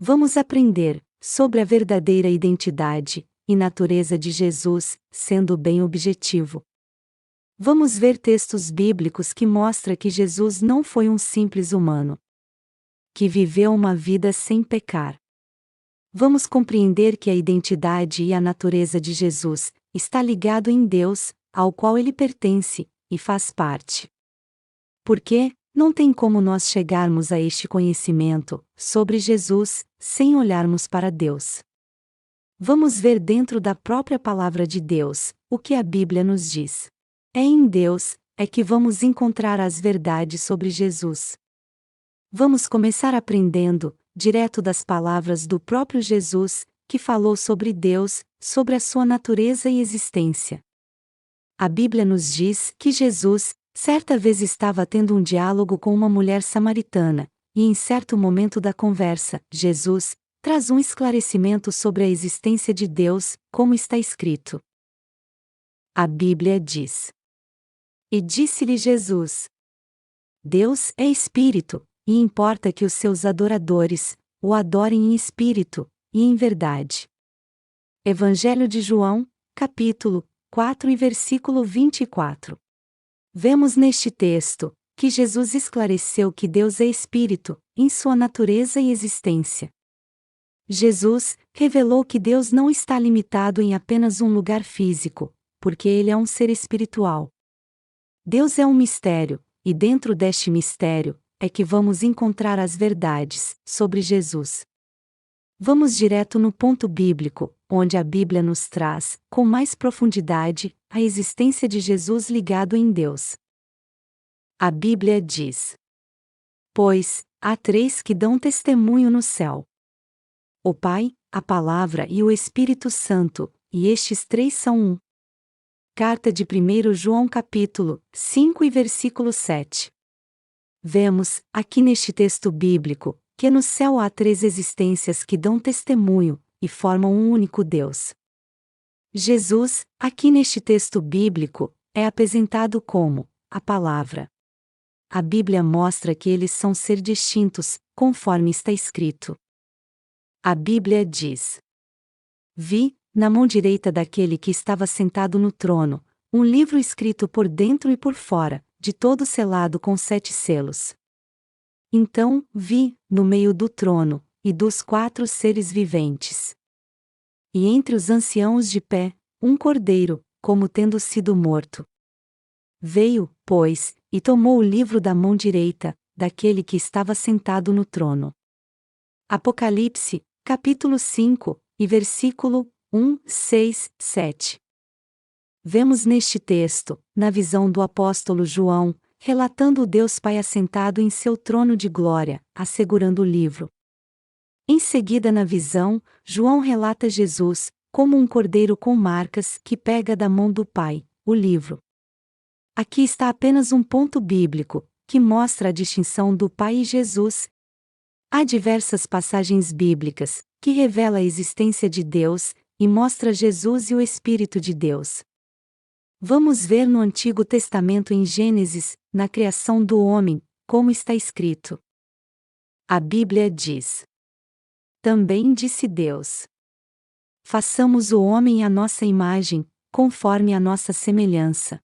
Vamos aprender sobre a verdadeira identidade e natureza de Jesus, sendo bem objetivo. Vamos ver textos bíblicos que mostram que Jesus não foi um simples humano, que viveu uma vida sem pecar. Vamos compreender que a identidade e a natureza de Jesus está ligado em Deus, ao qual ele pertence e faz parte. Porque não tem como nós chegarmos a este conhecimento sobre Jesus sem olharmos para Deus. Vamos ver dentro da própria palavra de Deus o que a Bíblia nos diz. É em Deus que vamos encontrar as verdades sobre Jesus. Vamos começar aprendendo direto das palavras do próprio Jesus, que falou sobre Deus, sobre a sua natureza e existência. A Bíblia nos diz que Jesus, certa vez estava tendo um diálogo com uma mulher samaritana, e em certo momento da conversa, Jesus traz um esclarecimento sobre a existência de Deus, como está escrito. A Bíblia diz: E disse-lhe Jesus: Deus é Espírito, e importa que os seus adoradores o adorem em espírito e em verdade. Evangelho de João, capítulo 4 e versículo 24. Vemos neste texto que Jesus esclareceu que Deus é Espírito, em sua natureza e existência. Jesus revelou que Deus não está limitado em apenas um lugar físico, porque ele é um ser espiritual. Deus é um mistério, e dentro deste mistério é que vamos encontrar as verdades sobre Jesus. Vamos direto no ponto bíblico, onde a Bíblia nos traz, com mais profundidade, a existência de Jesus ligado em Deus. A Bíblia diz: Pois há três que dão testemunho no céu: o Pai, a Palavra e o Espírito Santo, e estes três são um. Carta de 1 João capítulo 5 e versículo 7. Vemos, aqui neste texto bíblico, que no céu há três existências que dão testemunho, e formam um único Deus. Jesus, aqui neste texto bíblico, é apresentado como a Palavra. A Bíblia mostra que eles são ser distintos, conforme está escrito. A Bíblia diz: Vi, na mão direita daquele que estava sentado no trono, um livro escrito por dentro e por fora, de todo selado com 7 selos. Então, vi, no meio do trono, e dos 4 seres viventes. E entre os anciãos de pé, um cordeiro, como tendo sido morto. Veio, pois, e tomou o livro da mão direita, daquele que estava sentado no trono. Apocalipse, capítulo 5, e versículo 1, 6, 7. Vemos neste texto, na visão do apóstolo João, relatando o Deus Pai assentado em seu trono de glória, assegurando o livro. Em seguida, na visão, João relata Jesus, como um cordeiro com marcas que pega da mão do Pai, o livro. Aqui está apenas um ponto bíblico, que mostra a distinção do Pai e Jesus. Há diversas passagens bíblicas, que revelam a existência de Deus, e mostra Jesus e o Espírito de Deus. Vamos ver no Antigo Testamento em Gênesis, na criação do homem, como está escrito. A Bíblia diz: Também disse Deus: Façamos o homem à nossa imagem, conforme a nossa semelhança.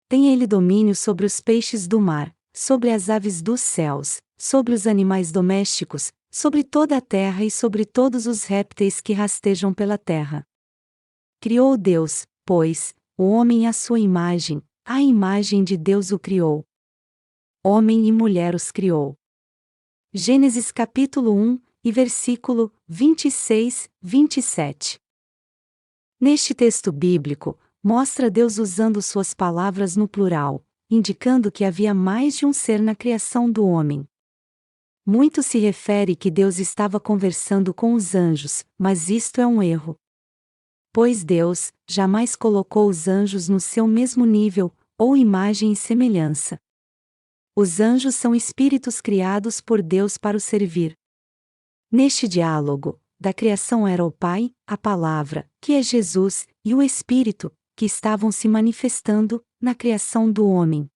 Tem ele domínio sobre os peixes do mar, sobre as aves dos céus, sobre os animais domésticos, sobre toda a terra e sobre todos os répteis que rastejam pela terra. Criou Deus, pois, o homem à sua imagem, à imagem de Deus o criou. Homem e mulher os criou. Gênesis capítulo 1, e versículo 26, 27. Neste texto bíblico, mostra Deus usando suas palavras no plural, indicando que havia mais de um ser na criação do homem. Muito se refere que Deus estava conversando com os anjos, mas isto é um erro. Pois Deus jamais colocou os anjos no seu mesmo nível, ou imagem e semelhança. Os anjos são espíritos criados por Deus para o servir. Neste diálogo, da criação era o Pai, a Palavra, que é Jesus, e o Espírito, que estavam se manifestando na criação do homem.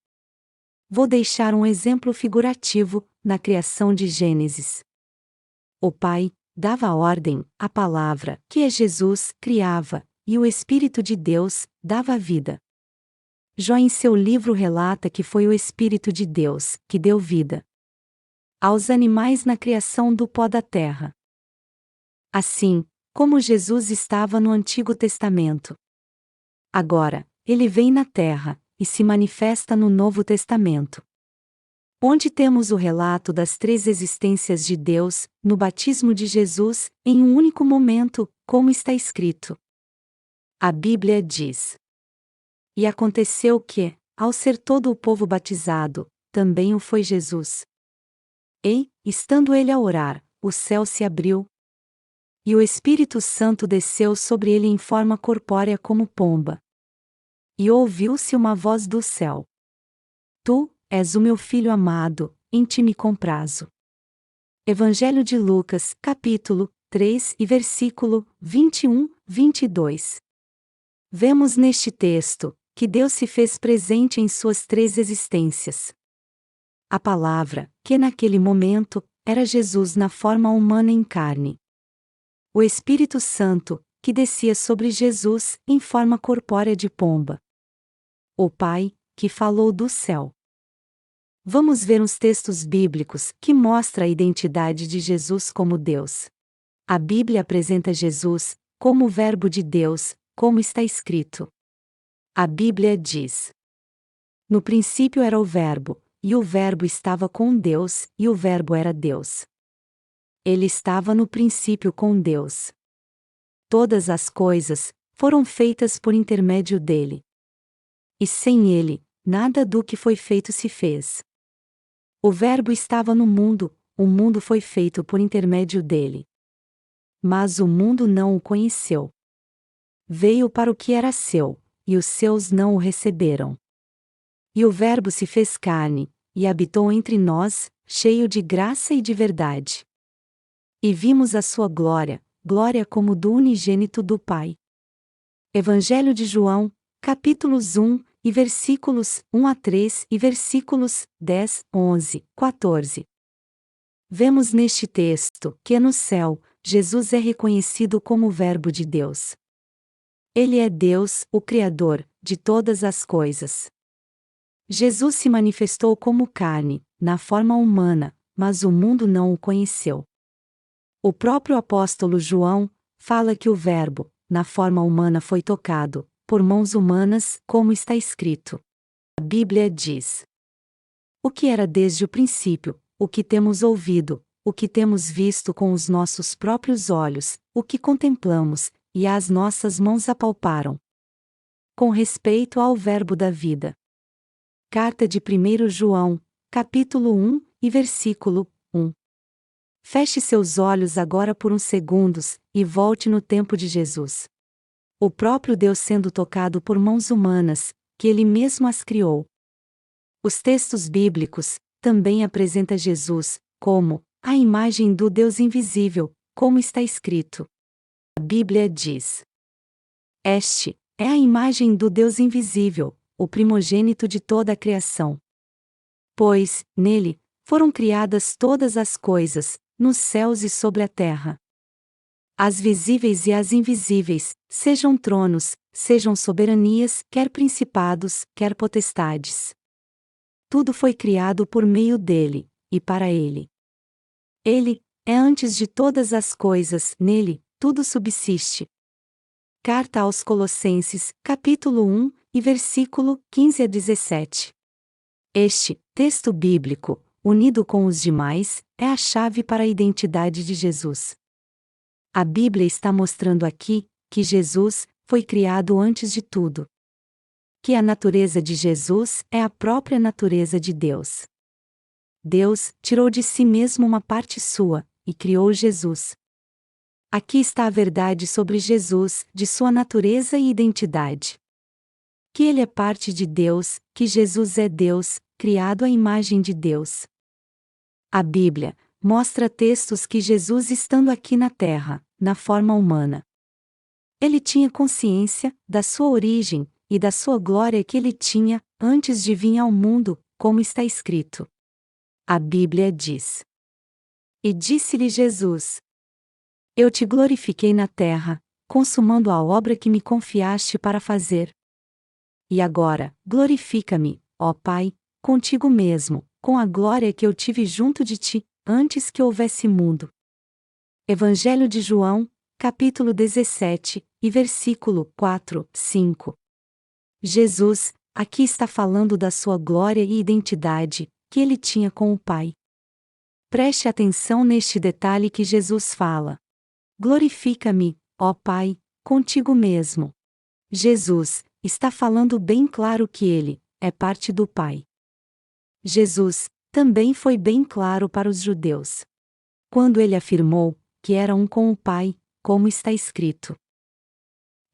Vou deixar um exemplo figurativo, na criação de Gênesis. O Pai dava a ordem, a palavra, que é Jesus, criava, e o Espírito de Deus dava a vida. Jó em seu livro relata que foi o Espírito de Deus que deu vida aos animais na criação do pó da terra. Assim, como Jesus estava no Antigo Testamento. Agora, ele vem na terra e se manifesta no Novo Testamento, onde temos o relato das três existências de Deus, no batismo de Jesus, em um único momento, como está escrito. A Bíblia diz: E aconteceu que, ao ser todo o povo batizado, também o foi Jesus. E, estando ele a orar, o céu se abriu, e o Espírito Santo desceu sobre ele em forma corpórea como pomba. E ouviu-se uma voz do céu: Tu és o meu filho amado, em ti me comprazo. Evangelho de Lucas, capítulo 3 e versículo 21-22. Vemos neste texto que Deus se fez presente em suas três existências. A palavra, que naquele momento era Jesus na forma humana em carne. O Espírito Santo, que descia sobre Jesus em forma corpórea de pomba. O Pai, que falou do céu. Vamos ver uns textos bíblicos que mostram a identidade de Jesus como Deus. A Bíblia apresenta Jesus como o Verbo de Deus, como está escrito. A Bíblia diz: No princípio era o Verbo, e o Verbo estava com Deus, e o Verbo era Deus. Ele estava no princípio com Deus. Todas as coisas foram feitas por intermédio dele. E sem ele, nada do que foi feito se fez. O Verbo estava no mundo, o mundo foi feito por intermédio dele. Mas o mundo não o conheceu. Veio para o que era seu, e os seus não o receberam. E o Verbo se fez carne, e habitou entre nós, cheio de graça e de verdade. E vimos a sua glória, glória como do unigênito do Pai. Evangelho de João, capítulos 1, e versículos 1-3 e versículos 10, 11, 14. Vemos neste texto que no céu, Jesus é reconhecido como o Verbo de Deus. Ele é Deus, o Criador, de todas as coisas. Jesus se manifestou como carne, na forma humana, mas o mundo não o conheceu. O próprio apóstolo João fala que o Verbo, na forma humana, foi tocado por mãos humanas, como está escrito. A Bíblia diz: O que era desde o princípio, o que temos ouvido, o que temos visto com os nossos próprios olhos, o que contemplamos, e as nossas mãos apalparam. Com respeito ao Verbo da vida. Carta de 1 João, capítulo 1, e versículo 1. Feche seus olhos agora por uns segundos, e volte no tempo de Jesus. O próprio Deus sendo tocado por mãos humanas, que Ele mesmo as criou. Os textos bíblicos também apresentam Jesus como a imagem do Deus invisível, como está escrito. A Bíblia diz: Este é a imagem do Deus invisível, o primogênito de toda a criação. Pois, nele, foram criadas todas as coisas, nos céus e sobre a terra. As visíveis e as invisíveis, sejam tronos, sejam soberanias, quer principados, quer potestades. Tudo foi criado por meio dele, e para ele. Ele é antes de todas as coisas, nele, tudo subsiste. Carta aos Colossenses, capítulo 1, e versículo 15-17. Este texto bíblico, unido com os demais, é a chave para a identidade de Jesus. A Bíblia está mostrando aqui que Jesus foi criado antes de tudo. Que a natureza de Jesus é a própria natureza de Deus. Deus tirou de si mesmo uma parte sua e criou Jesus. Aqui está a verdade sobre Jesus, de sua natureza e identidade. Que ele é parte de Deus, que Jesus é Deus, criado à imagem de Deus. A Bíblia mostra textos que Jesus estando aqui na terra, na forma humana. Ele tinha consciência da sua origem e da sua glória que ele tinha antes de vir ao mundo, como está escrito. A Bíblia diz: E disse-lhe Jesus: Eu te glorifiquei na terra, consumando a obra que me confiaste para fazer. E agora, glorifica-me, ó Pai, contigo mesmo, com a glória que eu tive junto de ti, antes que houvesse mundo. Evangelho de João, capítulo 17, e versículo 4, 5. Jesus, aqui está falando da sua glória e identidade, que ele tinha com o Pai. Preste atenção neste detalhe que Jesus fala. Glorifica-me, ó Pai, contigo mesmo. Jesus está falando bem claro que ele é parte do Pai. Jesus também foi bem claro para os judeus, quando ele afirmou que era um com o Pai, como está escrito.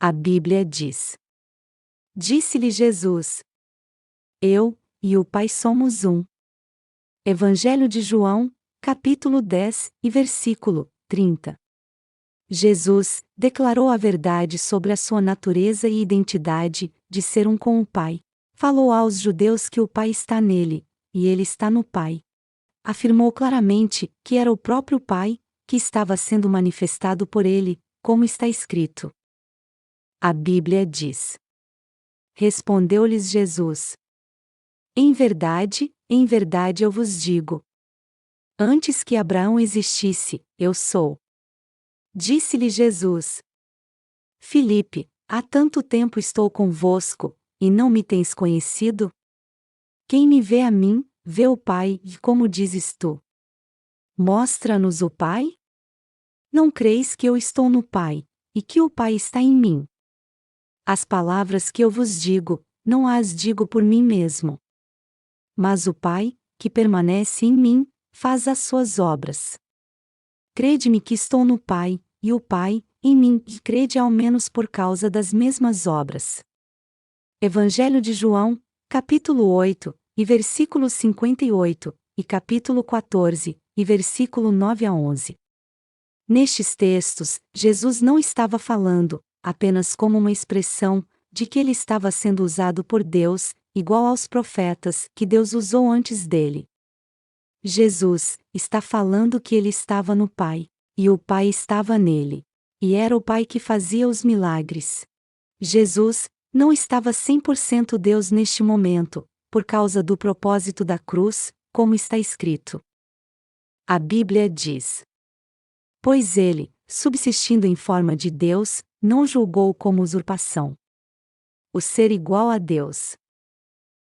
A Bíblia diz: Disse-lhe Jesus: Eu e o Pai somos um. Evangelho de João, capítulo 10 e versículo 30. Jesus declarou a verdade sobre a sua natureza e identidade, de ser um com o Pai. Falou aos judeus que o Pai está nele, e ele está no Pai. Afirmou claramente que era o próprio Pai, que estava sendo manifestado por ele, como está escrito. A Bíblia diz: Respondeu-lhes Jesus: em verdade eu vos digo. Antes que Abraão existisse, eu sou. Disse-lhe Jesus: Filipe, há tanto tempo estou convosco, e não me tens conhecido? Quem me vê a mim, vê o Pai, e como dizes tu: Mostra-nos o Pai? Não creis que eu estou no Pai, e que o Pai está em mim? As palavras que eu vos digo, não as digo por mim mesmo. Mas o Pai, que permanece em mim, faz as suas obras. Crede-me que estou no Pai, e o Pai, em mim, e crede ao menos por causa das mesmas obras. Evangelho de João, capítulo 8, e versículo 58, e capítulo 14, e versículo 9 a 11. Nestes textos, Jesus não estava falando, apenas como uma expressão, de que ele estava sendo usado por Deus, igual aos profetas que Deus usou antes dele. Jesus está falando que ele estava no Pai, e o Pai estava nele, e era o Pai que fazia os milagres. Jesus não estava 100% Deus neste momento, por causa do propósito da cruz, como está escrito. A Bíblia diz: Pois ele, subsistindo em forma de Deus, não julgou como usurpação o ser igual a Deus.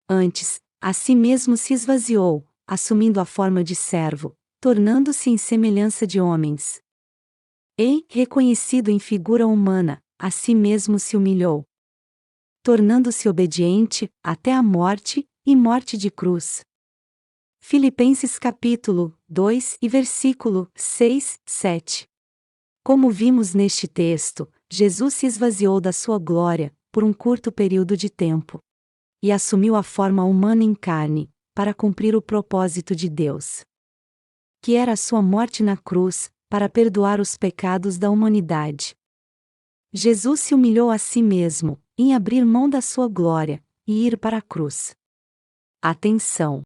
Antes, a si mesmo se esvaziou, assumindo a forma de servo, tornando-se em semelhança de homens. E, reconhecido em figura humana, a si mesmo se humilhou, tornando-se obediente, até a morte, e morte de cruz. Filipenses capítulo 2 e versículo 6, 7. Como vimos neste texto, Jesus se esvaziou da sua glória, por um curto período de tempo, e assumiu a forma humana em carne, para cumprir o propósito de Deus, que era a sua morte na cruz, para perdoar os pecados da humanidade. Jesus se humilhou a si mesmo, em abrir mão da sua glória, e ir para a cruz. Atenção!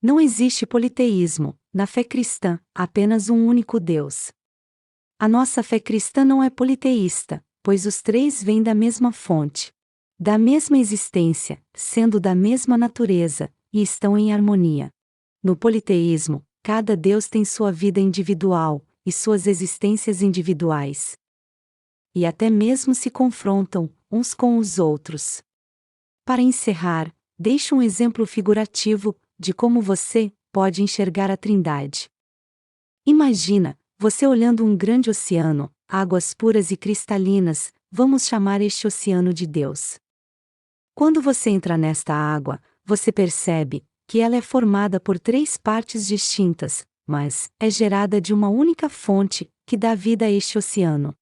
Não existe politeísmo, na fé cristã, apenas um único Deus. A nossa fé cristã não é politeísta, pois os três vêm da mesma fonte, da mesma existência, sendo da mesma natureza, e estão em harmonia. No politeísmo, cada Deus tem sua vida individual, e suas existências individuais. E até mesmo se confrontam, uns com os outros. Para encerrar, deixo um exemplo figurativo, de como você pode enxergar a Trindade. Imagina, você olhando um grande oceano, águas puras e cristalinas, vamos chamar este oceano de Deus. Quando você entra nesta água, você percebe que ela é formada por três partes distintas, mas é gerada de uma única fonte, que dá vida a este oceano.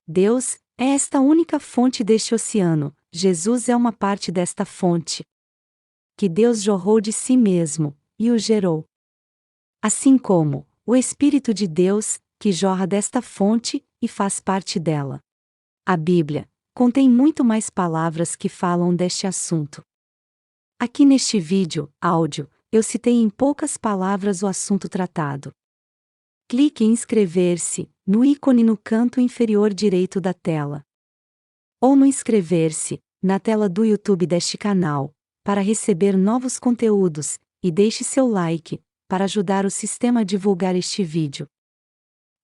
Deus é esta única fonte deste oceano, Jesus é uma parte desta fonte, que Deus jorrou de si mesmo, e o gerou. Assim como o Espírito de Deus, que jorra desta fonte, e faz parte dela. A Bíblia contém muito mais palavras que falam deste assunto. Aqui neste vídeo, áudio, eu citei em poucas palavras o assunto tratado. Clique em inscrever-se, no ícone no canto inferior direito da tela. Ou no inscrever-se, na tela do YouTube deste canal, para receber novos conteúdos, e deixe seu like, para ajudar o sistema a divulgar este vídeo.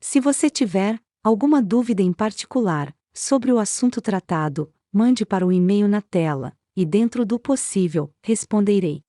Se você tiver alguma dúvida em particular sobre o assunto tratado, mande para o e-mail na tela, e dentro do possível, responderei.